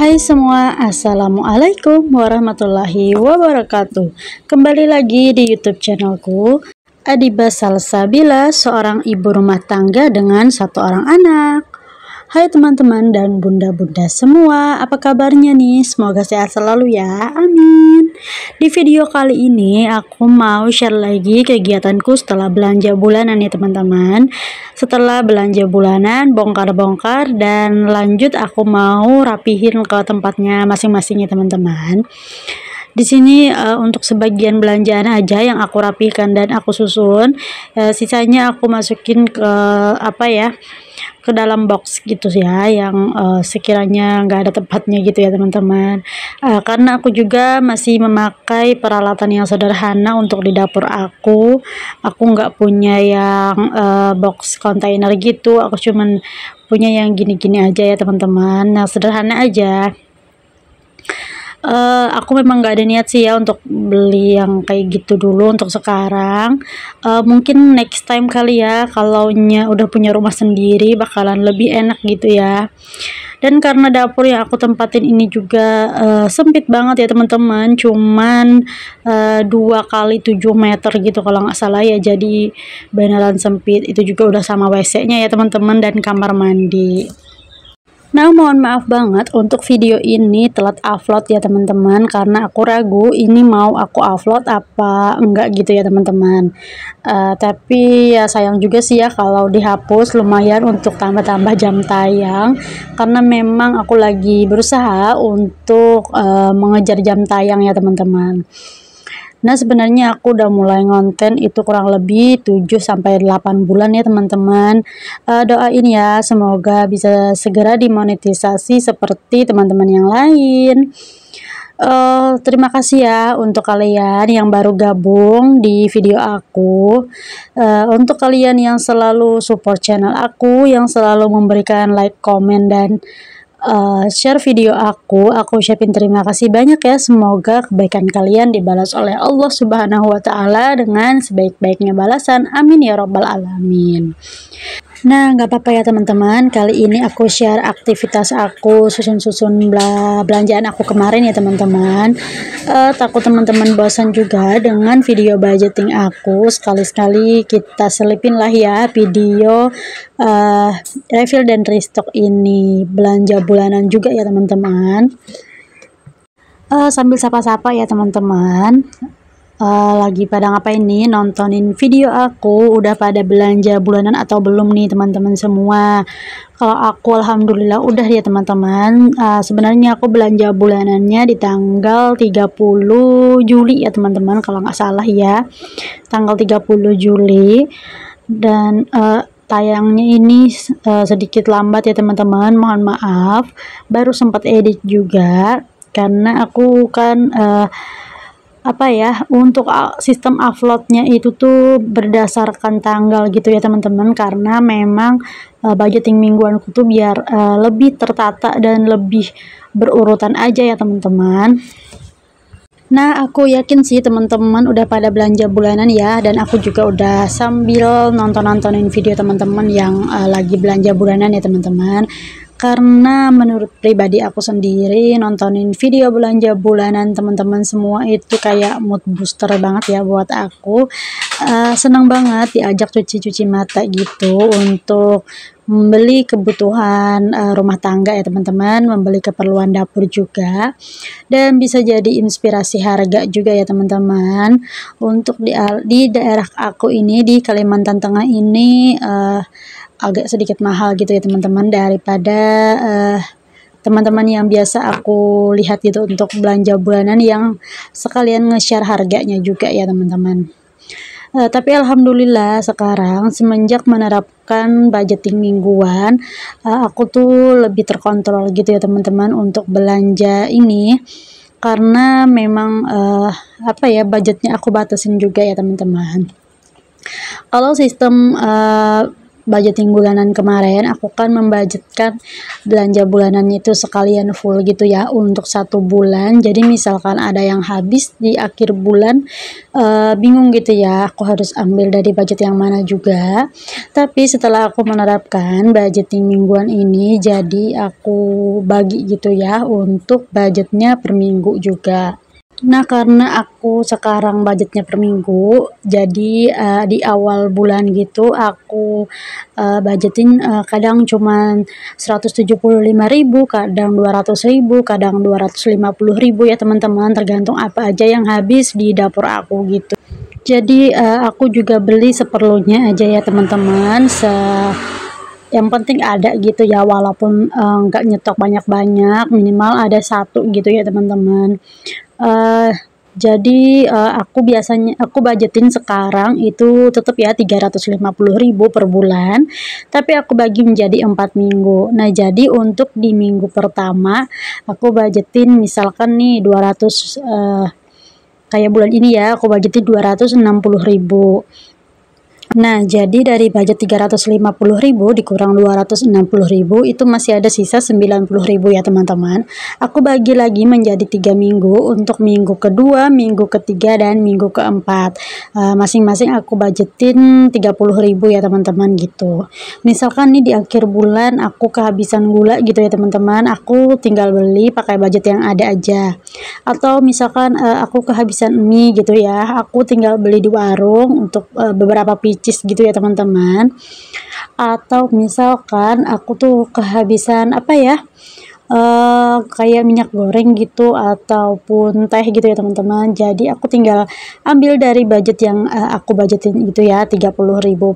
Hai semua, Assalamualaikum warahmatullahi wabarakatuh. Kembali lagi di YouTube channelku, Adiba Salsabila, seorang ibu rumah tangga dengan satu orang anak. Hai teman-teman dan bunda-bunda semua, apa kabarnya nih? Semoga sehat selalu ya, amin. Di video kali ini aku mau share lagi kegiatanku setelah belanja bulanan ya teman-teman. Setelah belanja bulanan, bongkar-bongkar dan lanjut aku mau rapihin ke tempatnya masing-masing ya teman-teman. Di sini untuk sebagian belanjaan aja yang aku rapihkan dan aku susun, sisanya aku masukin ke ke dalam box gitu ya, yang sekiranya nggak ada tempatnya gitu ya teman-teman. Karena aku juga masih memakai peralatan yang sederhana untuk di dapur aku nggak punya yang box kontainer gitu, aku cuman punya yang gini-gini aja ya teman-teman, nah sederhana aja. Aku memang gak ada niat sih ya untuk beli yang kayak gitu dulu untuk sekarang. Mungkin next time kali ya, kalau udah punya rumah sendiri bakalan lebih enak gitu ya. Dan karena dapur yang aku tempatin ini juga sempit banget ya teman-teman, cuman 2 kali 7 meter gitu kalau nggak salah ya, jadi beneran sempit. Itu juga udah sama WC-nya ya teman-teman dan kamar mandi. Nah, mohon maaf banget untuk video ini telat upload ya teman-teman, karena aku ragu ini mau aku upload apa enggak gitu ya teman-teman. Tapi ya sayang juga sih ya kalau dihapus, lumayan untuk tambah-tambah jam tayang, karena memang aku lagi berusaha untuk mengejar jam tayang ya teman-teman. Nah, sebenarnya aku udah mulai ngonten itu kurang lebih 7-8 bulan ya teman-teman. Doain ya, semoga bisa segera dimonetisasi seperti teman-teman yang lain. Terima kasih ya untuk kalian yang baru gabung di video aku. Untuk kalian yang selalu support channel aku, yang selalu memberikan like, komen, dan share video aku ucapin terima kasih banyak ya. Semoga kebaikan kalian dibalas oleh Allah Subhanahu wa Ta'ala dengan sebaik-baiknya balasan, amin ya robbal alamin. Nah, nggak apa-apa ya teman-teman, kali ini aku share aktivitas aku susun-susun belanjaan aku kemarin ya teman-teman. Takut teman-teman bosan juga dengan video budgeting aku, sekali-sekali kita selipin lah ya video refill dan restock ini, belanja bulanan juga ya teman-teman. Sambil sapa-sapa ya teman-teman, lagi pada ngapain nih? Nontonin video aku, udah pada belanja bulanan atau belum nih teman-teman semua? Kalau aku alhamdulillah udah ya teman-teman. Sebenarnya aku belanja bulanannya di tanggal 30 Juli ya teman-teman, kalau nggak salah ya, tanggal 30 Juli. Dan tayangnya ini sedikit lambat ya teman-teman, mohon maaf. Baru sempat edit juga karena aku kan untuk sistem uploadnya itu tuh berdasarkan tanggal gitu ya teman-teman, karena memang budgeting mingguanku tuh biar lebih tertata dan lebih berurutan aja ya teman-teman. Nah, aku yakin sih teman-teman udah pada belanja bulanan ya, dan aku juga udah sambil nontonin video teman-teman yang lagi belanja bulanan ya teman-teman. Karena menurut pribadi aku sendiri, nontonin video belanja bulanan teman-teman semua itu kayak mood booster banget ya buat aku. Senang banget diajak cuci-cuci mata gitu untuk membeli kebutuhan rumah tangga ya teman-teman, membeli keperluan dapur juga, dan bisa jadi inspirasi harga juga ya teman-teman. Untuk di daerah aku ini, di Kalimantan Tengah ini, agak sedikit mahal gitu ya teman-teman, daripada teman-teman yang biasa aku lihat gitu untuk belanja bulanan, yang sekalian nge-share harganya juga ya teman-teman. Tapi alhamdulillah sekarang semenjak menerapkan budgeting mingguan, aku tuh lebih terkontrol gitu ya teman-teman untuk belanja ini, karena memang budgetnya aku batasin juga ya teman-teman. Kalau sistem budgeting bulanan kemarin, aku kan membudgetkan belanja bulanannya itu sekalian full gitu ya untuk 1 bulan. Jadi misalkan ada yang habis di akhir bulan, bingung gitu ya, aku harus ambil dari budget yang mana juga. Tapi setelah aku menerapkan budgeting mingguan ini, jadi aku bagi gitu ya untuk budgetnya per minggu juga. Nah, karena aku sekarang budgetnya per minggu, jadi di awal bulan gitu aku budgetin kadang cuman 175.000, kadang 200.000, kadang 250.000 ya teman-teman, tergantung apa aja yang habis di dapur aku gitu. Jadi aku juga beli seperlunya aja ya teman-teman, yang penting ada gitu ya, walaupun nggak nyetok banyak-banyak, minimal ada satu gitu ya teman-teman. Jadi aku budgetin sekarang itu tetap ya 350.000 per bulan, tapi aku bagi menjadi 4 minggu. Nah, jadi untuk di minggu pertama aku budgetin misalkan nih 200, kayak bulan ini ya aku budgetin 260.000. Nah, jadi dari budget 350.000 dikurang 260.000 itu masih ada sisa 90.000 ya teman-teman. Aku bagi lagi menjadi 3 minggu untuk minggu kedua, minggu ketiga, dan minggu keempat. Masing-masing aku budgetin 30.000 ya teman-teman gitu. Misalkan nih di akhir bulan aku kehabisan gula gitu ya teman-teman, aku tinggal beli pakai budget yang ada aja. Atau misalkan aku kehabisan mie gitu ya, aku tinggal beli di warung untuk beberapa piece gitu ya teman-teman. Atau misalkan aku tuh kehabisan apa ya, kayak minyak goreng gitu ataupun teh gitu ya teman-teman, jadi aku tinggal ambil dari budget yang aku budgetin gitu ya, 30.000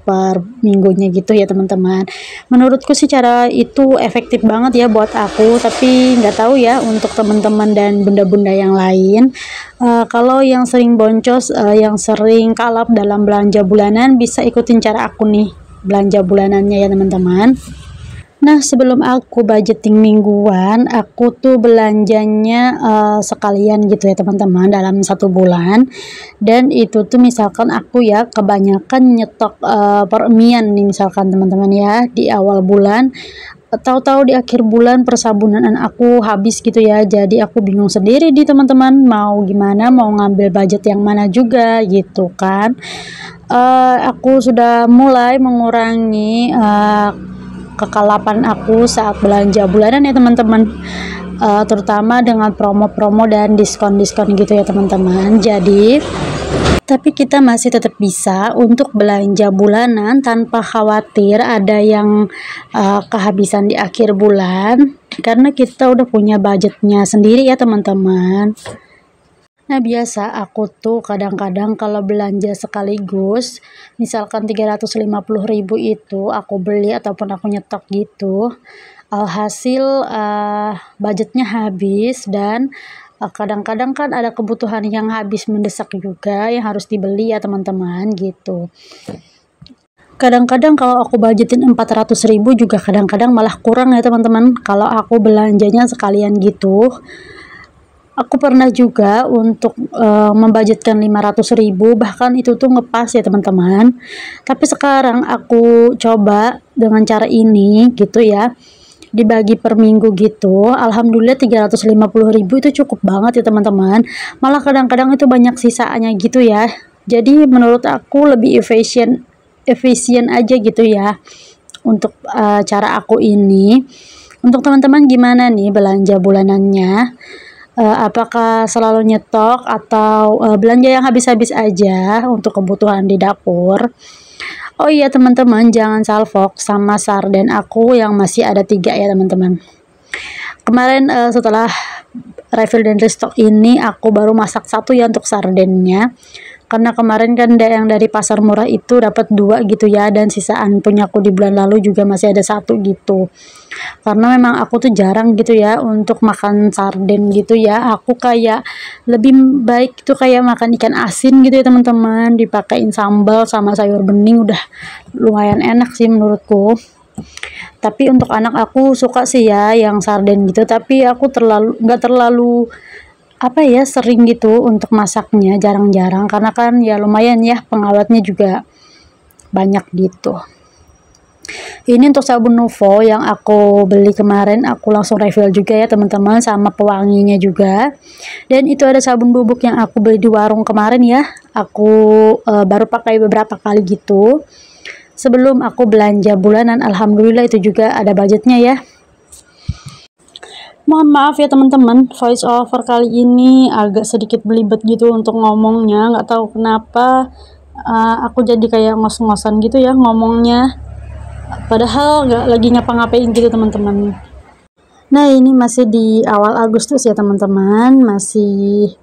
per minggunya gitu ya teman-teman. Menurutku sih cara itu efektif banget ya buat aku, tapi nggak tahu ya untuk teman-teman dan bunda-bunda yang lain. Kalau yang sering boncos, yang sering kalap dalam belanja bulanan, bisa ikutin cara aku nih belanja bulanannya ya teman-teman. Nah, sebelum aku budgeting mingguan, aku tuh belanjanya sekalian gitu ya teman-teman dalam 1 bulan. Dan itu tuh misalkan aku ya kebanyakan nyetok peremian nih misalkan teman-teman ya di awal bulan. Tahu-tahu di akhir bulan persabunan aku habis gitu ya, jadi aku bingung sendiri di teman-teman mau gimana, mau ngambil budget yang mana juga gitu kan. Aku sudah mulai mengurangi kekalapan aku saat belanja bulanan ya teman-teman, terutama dengan promo-promo dan diskon-diskon gitu ya teman-teman. Jadi tapi kita masih tetap bisa untuk belanja bulanan tanpa khawatir ada yang kehabisan di akhir bulan, karena kita udah punya budgetnya sendiri ya teman-teman. Nah, biasa aku tuh kadang-kadang kalau belanja sekaligus, misalkan 350.000 itu aku beli ataupun aku nyetok gitu, alhasil budgetnya habis dan kadang-kadang kan ada kebutuhan yang habis mendesak juga yang harus dibeli ya teman-teman gitu. Kadang-kadang kalau aku budgetin 400.000 juga kadang-kadang malah kurang ya teman-teman kalau aku belanjanya sekalian gitu. Aku pernah juga untuk membudgetkan 500.000, bahkan itu tuh ngepas ya teman-teman. Tapi sekarang aku coba dengan cara ini gitu ya, dibagi per minggu gitu. Alhamdulillah 350.000 itu cukup banget ya teman-teman. Malah kadang-kadang itu banyak sisanya gitu ya. Jadi menurut aku lebih efisien aja gitu ya untuk cara aku ini. Untuk teman-teman gimana nih belanja bulanannya? Apakah selalu nyetok atau belanja yang habis-habis aja untuk kebutuhan di dapur? Oh iya teman-teman, jangan salfok sama sarden aku yang masih ada 3 ya teman-teman. Kemarin setelah refill dan restock ini aku baru masak 1 ya untuk sardennya. Karena kemarin kan yang dari pasar murah itu dapat 2 gitu ya, dan sisaan punya aku di bulan lalu juga masih ada 1 gitu. Karena memang aku tuh jarang gitu ya untuk makan sarden gitu ya, aku kayak lebih baik itu kayak makan ikan asin gitu ya teman-teman, dipakein sambal sama sayur bening udah lumayan enak sih menurutku. Tapi untuk anak aku suka sih ya yang sarden gitu, tapi aku nggak terlalu apa ya sering gitu untuk masaknya, jarang-jarang karena kan ya lumayan ya pengawetnya juga banyak gitu. Ini untuk sabun Nuvo yang aku beli kemarin, aku langsung refill juga ya teman-teman, sama pewanginya juga. Dan itu ada sabun bubuk yang aku beli di warung kemarin ya, aku baru pakai beberapa kali gitu sebelum aku belanja bulanan. Alhamdulillah itu juga ada budgetnya ya. Mohon maaf ya teman-teman, voice over kali ini agak sedikit belibet gitu untuk ngomongnya, nggak tahu kenapa aku jadi kayak ngos-ngosan gitu ya ngomongnya, padahal nggak lagi ngapa-ngapain gitu teman-teman. Nah ini masih di awal Agustus ya teman-teman, masih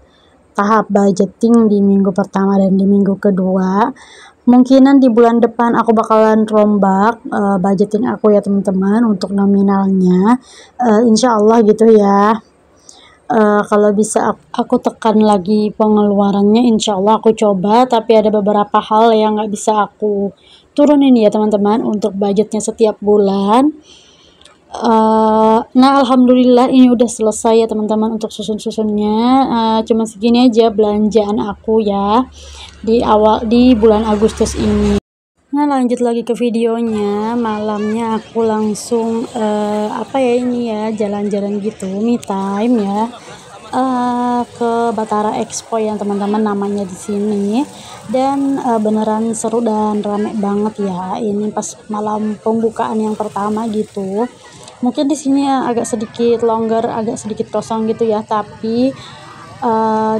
tahap budgeting di minggu pertama dan di minggu kedua. Mungkinan di bulan depan aku bakalan rombak budgeting aku ya teman-teman untuk nominalnya, insya Allah gitu ya. Kalau bisa aku tekan lagi pengeluarannya, insya Allah aku coba, tapi ada beberapa hal yang nggak bisa aku turunin ya teman-teman untuk budgetnya setiap bulan. Nah alhamdulillah ini udah selesai ya teman-teman untuk susun-susunnya. Cuma segini aja belanjaan aku ya di bulan Agustus ini. Nah lanjut lagi ke videonya. Malamnya aku langsung apa ya ini ya, jalan-jalan gitu, me time ya, ke Batara Expo yang teman-teman namanya di sini. Dan beneran seru dan rame banget ya, ini pas malam pembukaan yang pertama gitu. Mungkin di sini agak sedikit longgar, agak sedikit kosong gitu ya, tapi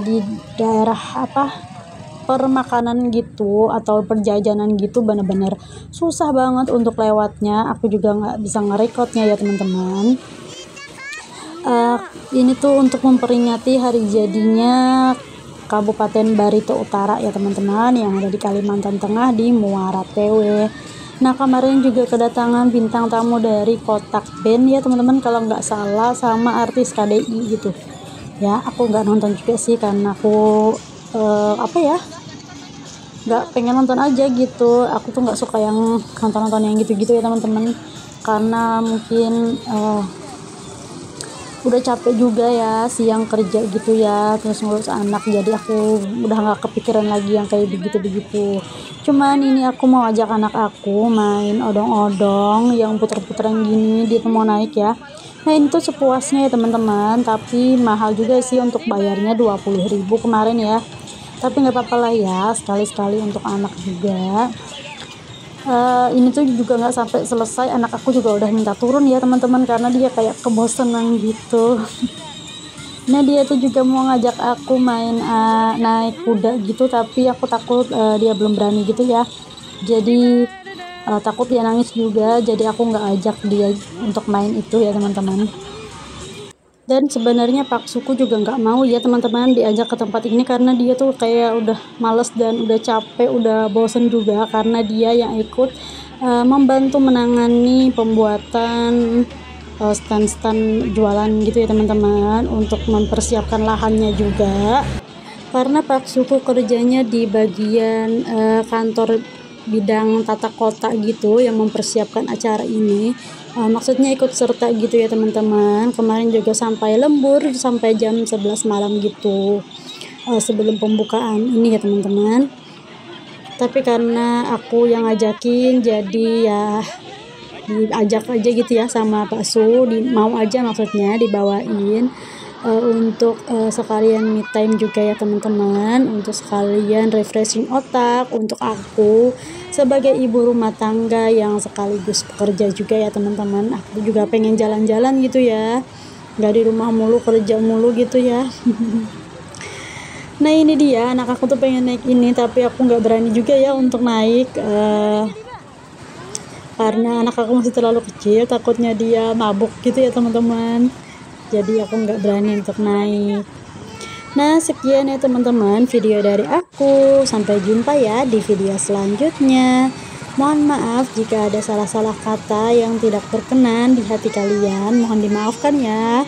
di daerah permakanan gitu atau perjajanan gitu bener-bener susah banget untuk lewatnya. Aku juga nggak bisa ngerekodnya ya teman-teman. Ini tuh untuk memperingati hari jadinya Kabupaten Barito Utara ya teman-teman, yang ada di Kalimantan Tengah di Muara Tewe. Nah kemarin juga kedatangan bintang tamu dari Kotak Band ya teman-teman, kalau nggak salah, sama artis KDI gitu ya. Aku nggak nonton juga sih karena aku nggak pengen nonton aja gitu. Aku tuh nggak suka yang nonton-nonton yang gitu-gitu ya teman-teman, karena mungkin udah capek juga ya siang kerja gitu ya, terus ngurus anak, jadi aku udah nggak kepikiran lagi yang kayak begitu-begitu. Cuman ini aku mau ajak anak aku main odong-odong yang puter-puteran gini, dia tuh mau naik ya. Nah ini tuh sepuasnya ya teman-teman, tapi mahal juga sih untuk bayarnya 20.000 kemarin ya, tapi nggak apa-apa lah ya, sekali-sekali untuk anak juga. Ini tuh juga nggak sampai selesai, anak aku juga udah minta turun ya teman-teman, karena dia kayak kebosanan gitu. Nah dia tuh juga mau ngajak aku main naik kuda gitu, tapi aku takut dia belum berani gitu ya, jadi takut dia nangis juga, jadi aku nggak ajak dia untuk main itu ya teman-teman. Dan sebenarnya Pak Suku juga nggak mau ya teman-teman diajak ke tempat ini, karena dia tuh kayak udah males dan udah capek, udah bosen juga, karena dia yang ikut membantu menangani pembuatan stand-stand jualan gitu ya teman-teman, untuk mempersiapkan lahannya juga, karena Pak Suku kerjanya di bagian kantor bidang tata kota gitu, yang mempersiapkan acara ini. Maksudnya ikut serta gitu ya teman-teman. Kemarin juga sampai lembur sampai jam 11 malam gitu sebelum pembukaan ini ya teman-teman. Tapi karena aku yang ngajakin, jadi ya diajak aja gitu ya sama Pak Su, mau aja maksudnya dibawain untuk sekalian me time juga ya teman-teman, untuk sekalian refreshing otak untuk aku sebagai ibu rumah tangga yang sekaligus pekerja juga ya teman-teman. Aku juga pengen jalan-jalan gitu ya, nggak di rumah mulu, kerja mulu gitu ya. Nah ini dia, anak aku tuh pengen naik ini, tapi aku nggak berani juga ya untuk naik, karena anak aku masih terlalu kecil, takutnya dia mabuk gitu ya teman-teman, jadi aku nggak berani untuk naik. Nah sekian ya teman-teman video dari aku, sampai jumpa ya di video selanjutnya. Mohon maaf jika ada salah-salah kata yang tidak berkenan di hati kalian, mohon dimaafkan ya.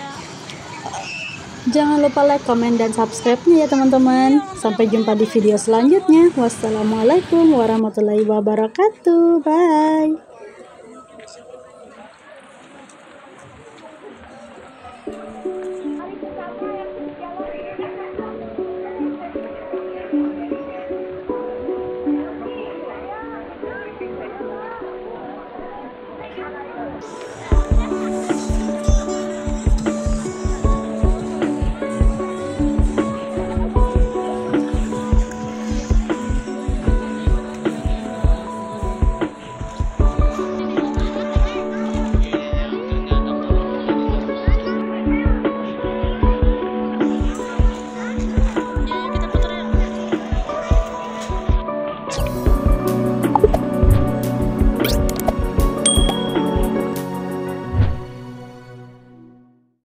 Jangan lupa like, komen, dan subscribe-nya ya teman-teman. Sampai jumpa di video selanjutnya. Wassalamualaikum warahmatullahi wabarakatuh. Bye.